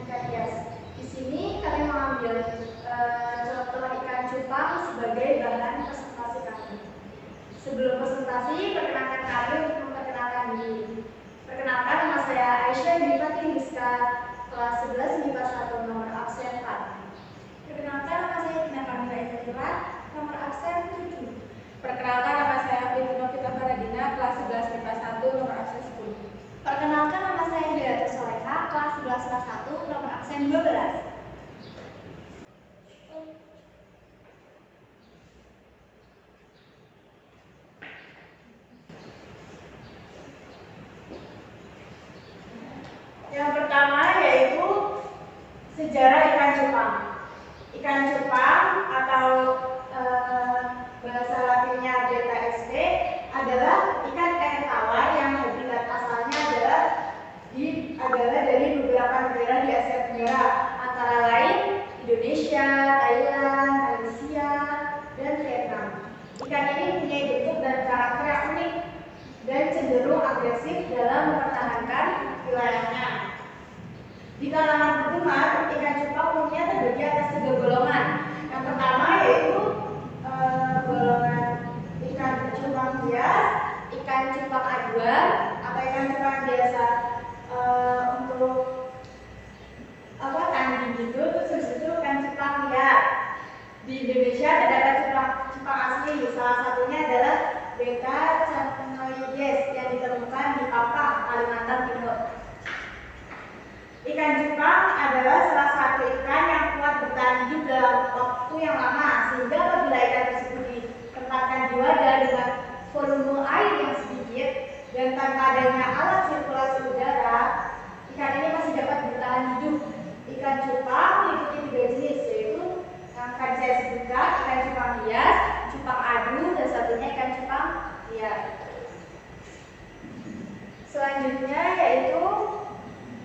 ikan hias. Di sini kami mengambil contoh ikan cupang sebagai bahan presentasi kami. Sebelum presentasi, perkenalkan kami untuk memperkenalkan diri. Perkenalkan, nama saya Aisyah Difati Rizka, kelas 11 MIPA 1, nomor absen 4. Perkenalkan, nama saya Tina Kamila Eka, nomor absen 7. Perkenalkan, nama saya Novita Faradina, kelas 11 MIPA 1, nomor absen 10. Perkenalkan, nama saya Dira Soleha, kelas 11 MIPA 1, nomor absen 12. Yang pertama yaitu sejarah ikan cupang. Ikan cupang atau bahasa latinnya Betta sp adalah ikan air tawar yang habitat asalnya adalah dari beberapa negara di Asia Tenggara, antara lain Indonesia, Thailand, Malaysia, dan Vietnam. Ikan ini punya bentuk dan karakter yang unik dan cenderung agresif dalam mempertahankan wilayahnya. Di kalangan penggemar, ikan cupang umumnya terbagi atas 3 golongan. Yang pertama yaitu golongan ikan cupang hias, ikan cupang aduan, atau ikan cupang biasa untuk tanding gitu. Terus itu ikan cupang liar. Di Indonesia terdapat cupang asli, salah satunya adalah Betta Campenoides yang ditemukan di Papua, Kalimantan Timur. Ikan cupang adalah salah satu ikan yang kuat bertahan hidup dalam waktu yang lama, sehingga apabila ikan tersebut ditempatkan di wadah dengan volume air yang sedikit dan tanpa adanya alat sirkulasi udara, ikan ini masih dapat bertahan hidup. Ikan cupang meliputi 3 jenis, yaitu yang akan saya sebutkan: ikan cupang hias, cupang adu, dan satunya ikan cupang liar. Selanjutnya yaitu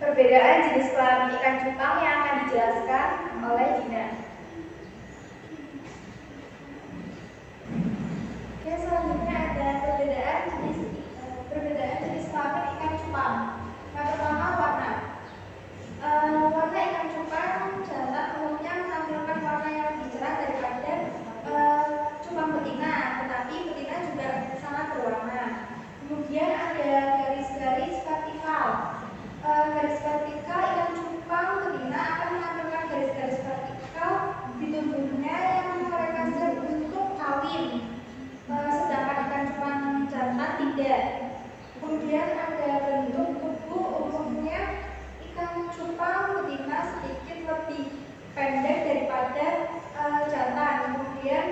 perbedaan jenis kelamin ikan cupang yang akan dijelaskan oleh Dina. Yang selanjutnya ada perbedaan jenis kelamin ikan cupang. Yang pertama, warna. Warna ikan cupang jantan umumnya menampilkan warna yang lebih cerah daripada cupang betina, tetapi betina juga sangat berwarna. Kemudian ada garis-garis vertikal. Garis vertikal ikan cupang betina akan menampilkan garis-garis vertikal di tubuhnya yang merepresentasi bentuk kawin, sedangkan ikan cupang jantan tidak. Kemudian ada bentuk tubuh, umumnya ikan cupang betina sedikit lebih pendek daripada jantan. Kemudian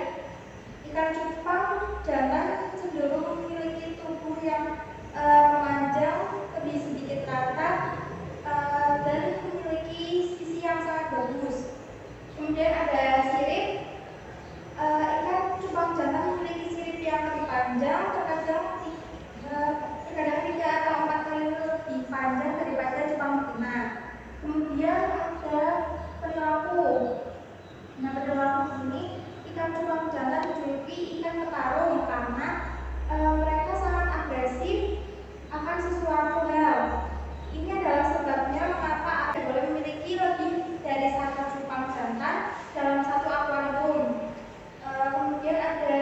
ikan cupang jantan cenderung memiliki tubuh yang memanjang, lebih sedikit rata, dan memiliki sisi yang sangat bagus. Kemudian ada sirip. Ikan cupang jantan memiliki sirip yang lebih panjang, terkadang 3 atau 4 kali lebih panjang daripada cupang betina. Kemudian ada perilaku. Nah, perilaku ini ikan cupang jantan dijuluki ikan petarung karena mereka sangat agresif akan sesuatu hal. Ini adalah sebabnya mengapa ada boleh memiliki lebih dari 1 cupang jantan dalam satu akuarium. Kemudian ada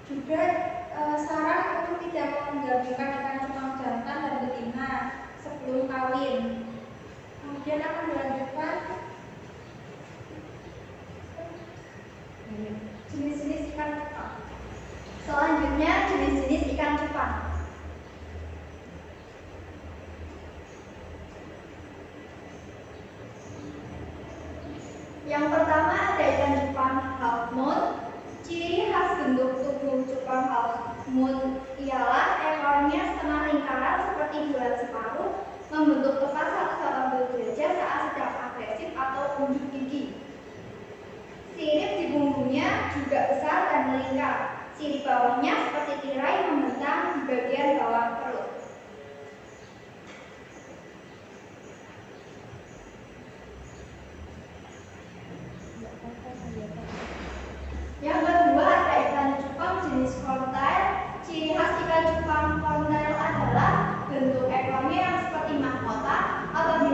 juga saran untuk tidak menggabungkan ikan cupang jantan dan betina sebelum kawin. Kemudian akan dilanjutkan jenis-jenis ikan cupang. Selanjutnya, jenis-jenis ikan cupang. Yang pertama ada ikan cupang half moon. Ciri khas bentuk tubuh cupang half moon ialah ekornya setengah lingkaran seperti bulat separuh, membentuk tepat 180 derajat saat sedang agresif atau unjuk gigi. Sirip di punggungnya juga besar dan melingkar. Sirip bawahnya seperti tirai membentang di bagian bawah perut. Yang kedua ada ikan cupang jenis corntail. Ciri khas ikan cupang corntail adalah bentuk ekornya yang seperti mahkota. Apabila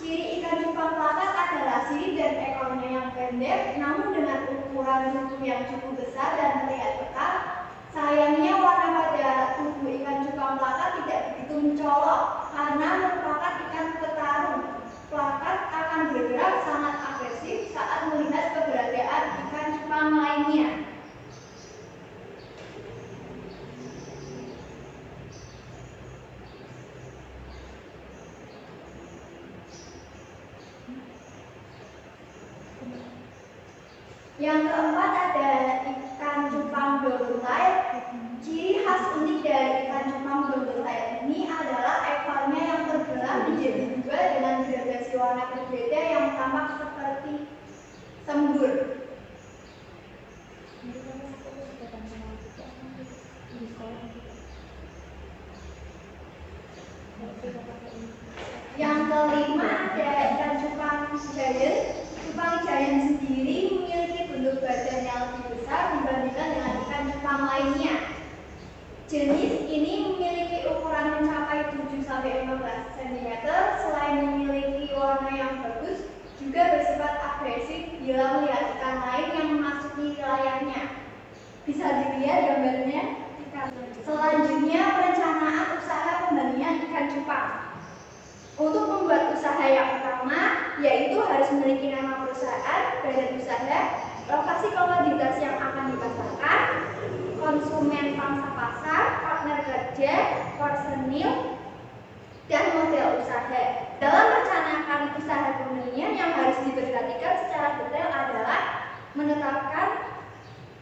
Ciri ikan cupang plakat adalah sirip dan ekornya yang pendek, namun dengan ukuran tubuh yang cukup besar dan terlihat pekat. Sayangnya warna pada tubuh ikan cupang plakat tidak begitu mencolok karena merupakan ikan petarung. Plakat akan bergerak sangat agresif saat melihat keberadaan ikan cupang lainnya. Yang keempat ada ikan cupang double tail. Ciri khas unik dari ikan cupang double tail ini adalah ekornya yang terbelah menjadi dua dengan gradasi warna berbeda yang tampak seperti sembur. Yang kelima ada ikan cupang giant. Cupang giant sendiri memiliki bentuk badan yang lebih besar dibandingkan dengan ikan cupang lainnya. Jenis ini memiliki ukuran mencapai 7–15 cm. Selain memiliki warna yang bagus, juga bersifat agresif bila melihat ikan lain yang memasuki wilayahnya. Bisa dilihat gambarnya. Selanjutnya, perencanaan usaha pembenihan ikan cupang. Untuk membuat usaha yang utama, yaitu harus memiliki nama perusahaan, badan usaha, lokasi komoditas yang akan dipasarkan, konsumen pangsa pasar, partner kerja, personil, dan model usaha. Dalam merencanakan usaha pembenihan yang harus diperhatikan secara detail adalah menetapkan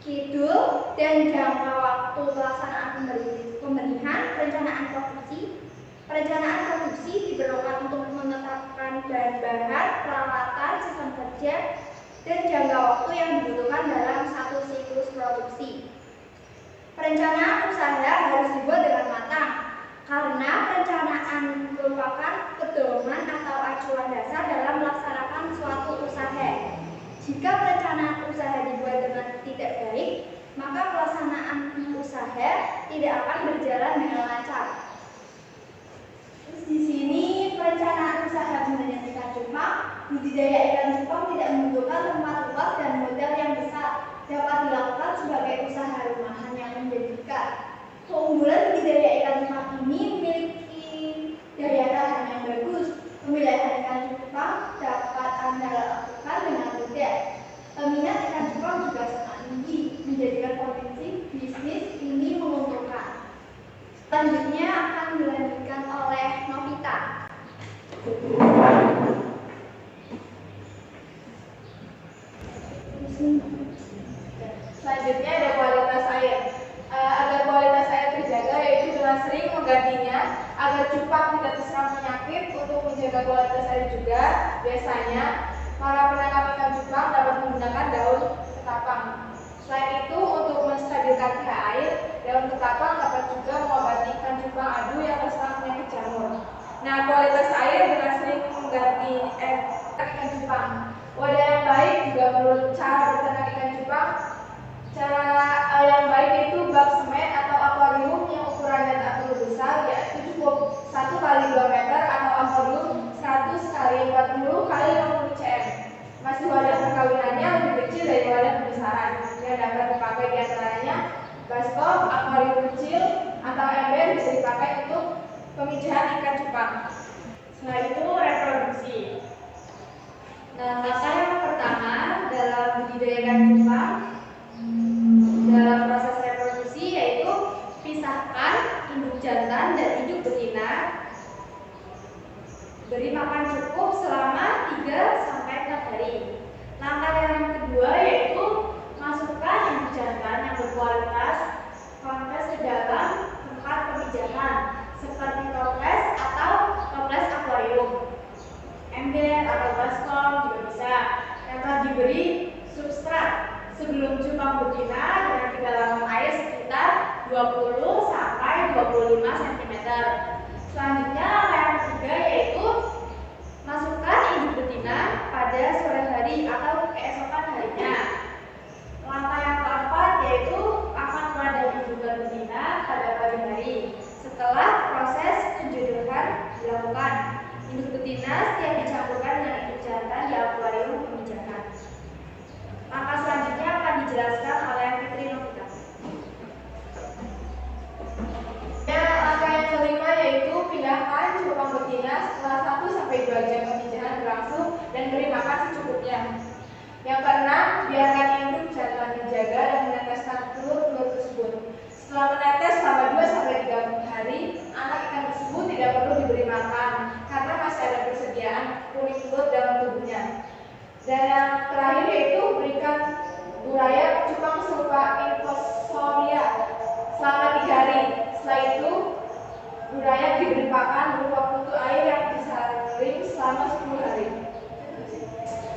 judul dan jangka waktu pelaksanaan pembenihan, perencanaan produksi diperlukan untuk menetapkan bahan-bahan, peralatan, sistem kerja, dan jangka waktu yang dibutuhkan dalam satu siklus produksi. Perencanaan usaha harus dibuat dengan matang, karena perencanaan merupakan pedoman atau acuan dasar dalam melaksanakan suatu usaha. Jika perencanaan usaha dibuat dengan tidak baik, maka pelaksanaan usaha tidak akan berjalan dengan lancar. Di sini perencanaan usaha pembenihan ikan cupang. Budidaya ikan cupang tidak membutuhkan tempat luas dan modal yang besar, dapat dilakukan sebagai usaha rumahan yang menjanjikan. Keunggulan budidaya ikan cupang ini memiliki daya tahan yang bagus. Pemilihan ikan cupang dapat Anda lakukan dengan mudah. Peminat ikan cupang juga sangat tinggi, menjadikan potensi bisnis ini menguntungkan. Selanjutnya akan dilanjutkan oleh Novita. Selanjutnya ada kualitas air. Agar kualitas air terjaga, yaitu dengan sering menggantinya agar cupang tidak terserang penyakit. Untuk menjaga kualitas air juga, biasanya para penangkap ikan cupang dapat menggunakan daun ketapang. Selain itu, untuk menstabilkan pH air, daun ketapang dapat juga mengobati ikan cupang adu yang terserang penyakit jamur. Nah, kualitas air dengan sering mengganti ikan cupang. Wadah yang baik juga menurut cara berternak ikan cupang. Cara yang baik itu bak semen atau akuarium yang ukurannya tak terlalu besar, yaitu cukup 1x2 meter atau akuarium 100x40x50 cm. Masih wadah perkawinannya lebih kecil dari wadah pembesaran yang dapat dipakai di antaranya baskom, akuarium kecil, atau ember bisa dipakai untuk pemijahan ikan cupang. Setelah itu reproduksi. Nah, langkah yang pertama dalam budidaya ikan cupang dalam proses reproduksi yaitu pisahkan induk jantan dan induk betina. Beri makan cukup selama 3–6 hari. Langkah yang kedua yaitu masukkan induk jantan yang berkualitas toples ke dalam tempat pemijahan seperti toples atau toples akuarium, ember atau baskom juga bisa. Yang telah diberi substrat sebelum cupang betina dengan kedalaman air sekitar 20–25 cm. Selanjutnya langkah yang ketiga yaitu masukkan induk betina pada sore hari atau keesokan harinya. Langkah yang keempat yaitu akan pada indukan betina pada pagi hari setelah proses penjodohan dilakukan. Induk betina setiap dicampurkan dengan induk jantan di akuarium pemijahan. Langkah selanjutnya akan dijelaskan oleh Fitri Novita. Langkah yang kelima yaitu pindahkan cupang betina setelah 1-2 jam pemijahan berlangsung dan beri makan secukupnya. Yang keenam, biarkan induk jantan menjaga dan meneteskan telur-telur tersebut. Setelah menetes selama 2-3 hari, anak ikan tersebut tidak perlu diberi makan karena masih ada persediaan kulit telur dalam tubuhnya. Dan yang terakhir yaitu berikan buraya cupang serupa infusoria selama 3 hari. Setelah itu, buraya diberi pakan berupa kutu air yang disaring selama 10 hari.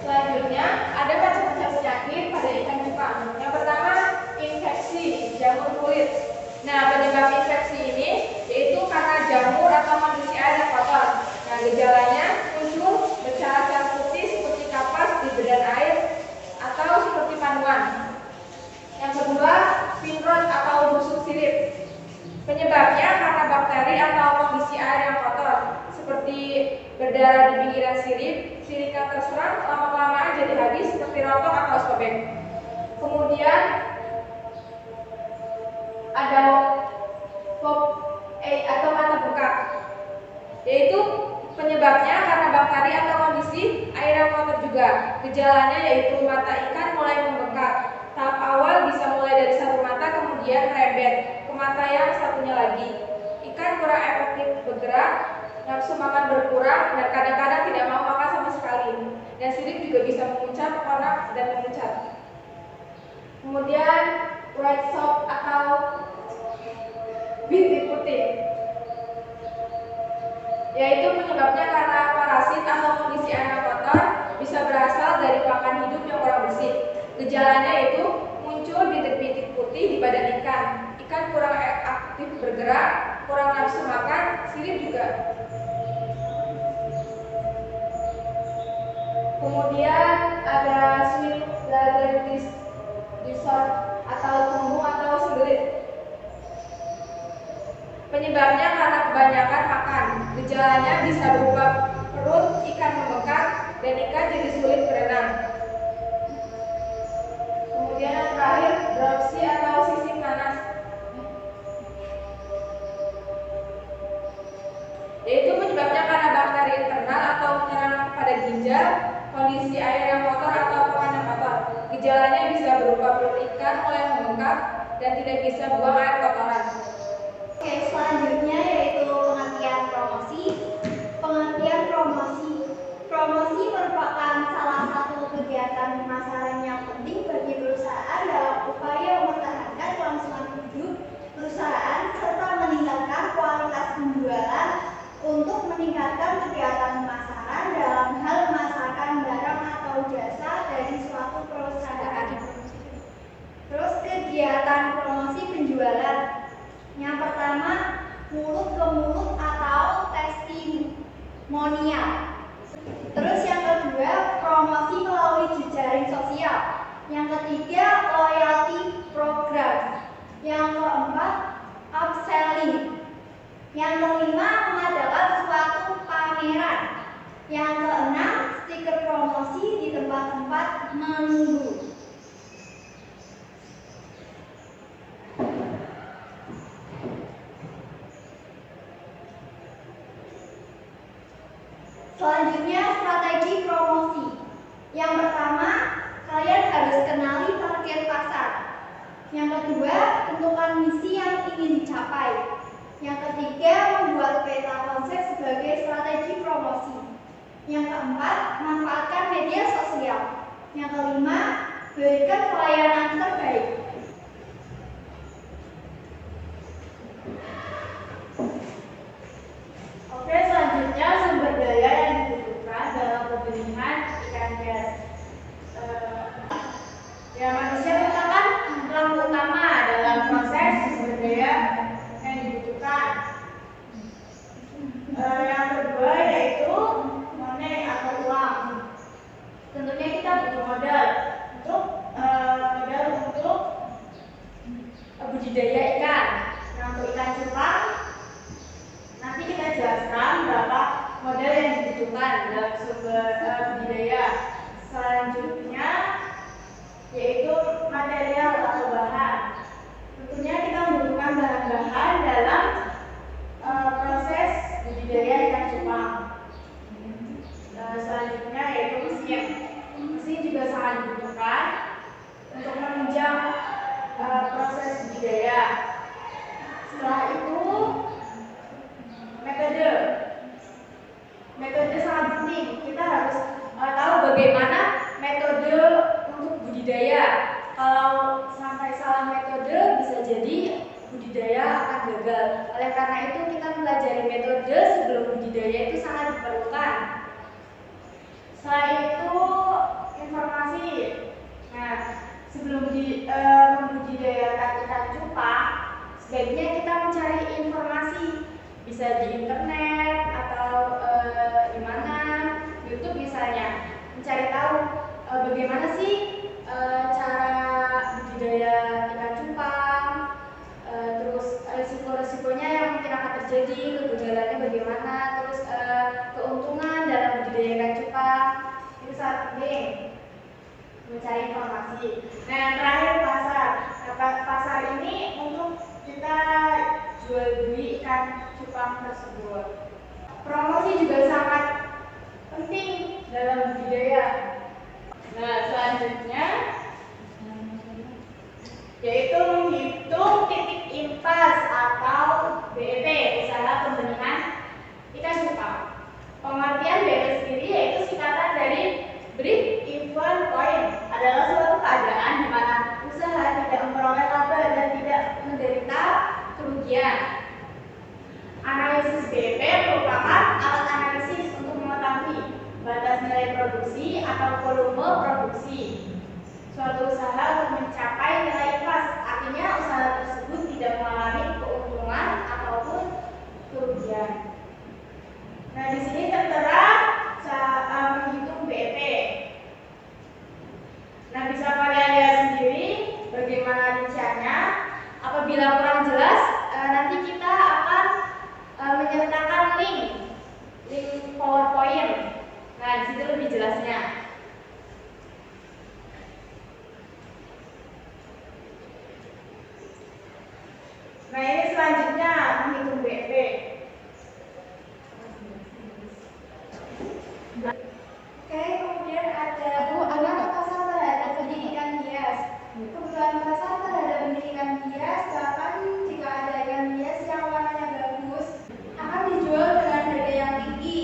Selanjutnya, ada macam-macam penyakit pada ikan cupang. Yang pertama, infeksi jamur kulit. Nah, penyebab infeksi ini yaitu karena jamur atau kondisi air yang kotor. Nah, gejalanya muncul bercak-cak putih seperti kapas di badan air atau seperti panuan. Yang kedua, pinrot atau busuk sirip. Penyebabnya karena bakteri atau kondisi air yang kotor, seperti berdarah di pinggiran sirip, siripnya terserang, lama-kelamaan jadi habis seperti rontok atau sobek. Kemudian ada atau mata bengkak, yaitu penyebabnya karena bakteri atau kondisi air yang kotor juga. Gejalanya yaitu mata ikan mulai membengkak. Tahap awal bisa mulai dari satu mata kemudian merembet ke mata yang satunya lagi. Ikan kurang efektif bergerak, nafsu makan berkurang, dan kadang-kadang tidak mau makan sama sekali. Dan sirip juga bisa memuncak, konak, dan memucat. Kemudian white soap atau bintik putih, yaitu penyebabnya karena parasit atau kondisi air yang kotor bisa berasal dari pakan hidup yang kurang bersih. Gejalanya yaitu muncul bintik-bintik putih di badan ikan. Ikan kurang aktif bergerak, kurang nafsu makan, sirip juga. Kemudian ada swing bladder disorder atau tumbuh atau sembelit. Penyebabnya karena kebanyakan makan. Gejalanya bisa berupa perut ikan membengkak dan ikan jadi sulit berenang. Kemudian yang terakhir, dropsy atau sisik nanas, yaitu penyebabnya karena bakteri internal atau menyerang pada ginjal, kondisi air yang kotor atau pakan yang kotor. Gejalanya bisa berupa perut ikan mulai membengkak dan tidak bisa buang air kotoran. Oke, selanjutnya yaitu pengertian promosi. Pengertian promosi. Promosi merupakan salah satu kegiatan pemasaran yang penting bagi perusahaan dalam upaya mempertahankan kelangsungan hidup perusahaan serta meningkatkan kualitas penjualan untuk meningkatkan kegiatan pemasaran dalam hal memasarkan barang atau jasa dari suatu perusahaan. Terus kegiatan promosi penjualan. Yang pertama, mulut ke mulut atau testimonial. Terus yang kedua, promosi melalui jejaring sosial. Yang ketiga, loyalty program. Yang keempat, upselling. Yang kelima, mengadakan suatu pameran. Yang keenam, stiker promosi di tempat-tempat menunggu. Selanjutnya, strategi promosi. Yang pertama, kalian harus kenali target pasar. Yang kedua, tentukan misi yang ingin dicapai. Yang ketiga, membuat peta konsep sebagai strategi promosi. Yang keempat, manfaatkan media sosial. Yang kelima, berikan pelayanan terbaik. Oke, selanjutnya sumber daya yang dibutuhkan dalam pembenihan ikan hias. Ya, manusia merupakan pelaku utama dalam proses sumber daya yang dibutuhkan. Yang kedua yaitu money atau uang. Tentunya kita butuh modal untuk budidaya ikan. Nah, untuk ikan cupang nanti kita jelaskan berapa modal yang dibutuhkan. ditemukan dalam sumber budidaya. Selanjutnya yaitu material atau bahan. Tentunya kita membutuhkan bahan-bahan dalam proses budidaya ikan cupang. Selanjutnya yaitu mesin. Mesin juga sangat dibutuhkan untuk menunjang proses budidaya. Setelah itu metode sangat penting. Kita harus tahu bagaimana metode untuk budidaya. Kalau sampai salah metode bisa jadi budidaya akan gagal. Oleh karena itu kita mempelajari metode sebelum budidaya itu sangat diperlukan. Selain itu informasi. Nah, sebelum membudidayakan ikan cupang, sebaiknya kita mencari informasi, bisa di internet atau di mana, YouTube misalnya, mencari tahu bagaimana sih cara budidaya ikan cupang, terus resiko-resikonya yang mungkin akan terjadi, kegagalannya bagaimana, terus keuntungan dalam budidaya ikan cupang. Itu sangat penting mencari informasi. Nah, yang terakhir pasar. Pasar ini untuk kita jual beli ikan cupang tersebut. Promosi juga sangat penting dalam budidaya. Nah, selanjutnya yaitu menghitung titik impas atau BEP, usaha pembenihan ikan cupang. Pengertian BEP sendiri yaitu singkatan dari Break Even Point, adalah suatu keadaan di mana usaha tidak memperoleh laba dan tidak menderita kerugian. Analisis BEP merupakan alat analisis untuk mengetahui batas nilai produksi atau volume produksi suatu usaha untuk mencapai nilai impas. Artinya usaha tersebut tidak mengalami keuntungan ataupun kerugian. Nah, di sini tertera menghitung BEP. Nah, bisa kalian lihat sendiri bagaimana rinciannya. Apabila kurang jelas, nanti kita akan menyertakan link PowerPoint. Nah, di situ lebih jelasnya. Nah, ini selanjutnya menghitung BEP. Oke, kemudian ada pasar terhadap benih ikan hias. Kebutuhan pasar terhadap benih ikan hias, bahkan jika ada ikan hias yang warnanya bagus, akan dijual dengan harga yang tinggi.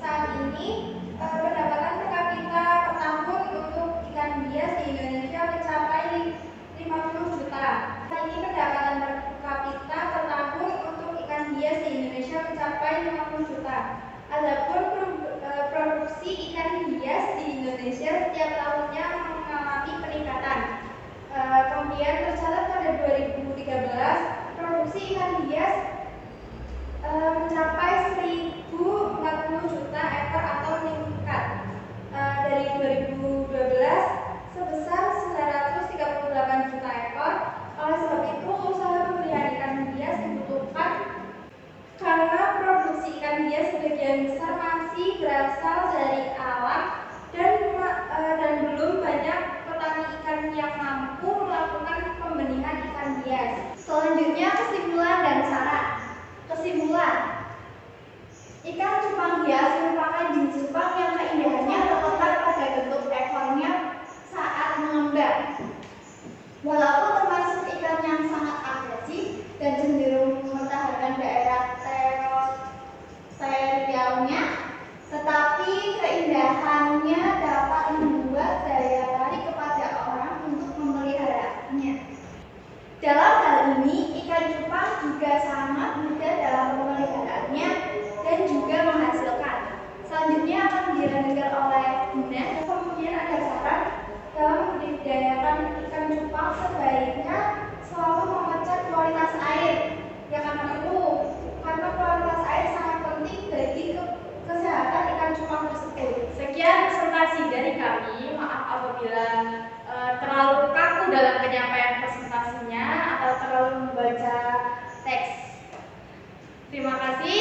Saat ini, pendapatan per kapita per tahun untuk ikan hias di Indonesia mencapai 50 juta. Saat ini pendapatan per kapita per tahun untuk ikan hias di Indonesia mencapai 50 juta. Adapun produksi ikan hias di Indonesia setiap tahunnya mengalami peningkatan. Kemudian tercatat pada 2013 produksi ikan hias mencapai 1.040 juta ekor atau meningkat dari 2012 sebesar 938 juta ekor. Oleh sebab itu usaha pembelian ikan hias dibutuhkan karena produksi ikan hias sebagian besar masih berasal dari alam dan belum banyak petani ikan yang mampu melakukan pembenihan ikan hias. Selanjutnya kesimpulan dan saran. Kesimpulan, ikan cupang hias merupakan jenis cupang yang keindahannya terletak pada bentuk ekornya saat mengembang. Walaupun termasuk ikan yang sangat agresif dan cenderung mempertahankan daerah teritorialnya, tetapi keindahannya dapat membuat daya tarik kepada orang untuk memeliharanya. Dalam hal ini, ikan cupang juga sangat mudah dalam pemeliharaannya dan juga menghasilkan. Selanjutnya akan dilanjutkan oleh Bunda. Kemudian ada saran dalam membudidayakan ikan cupang sebaiknya selalu mengecek kualitas air. Ya, karena kualitas air sangat penting bagi kesehatan ikan cupang tersebut. Sekian presentasi dari kami. Maaf apabila terlalu kaku dalam penyampaian presentasinya atau terlalu membaca teks. Terima kasih.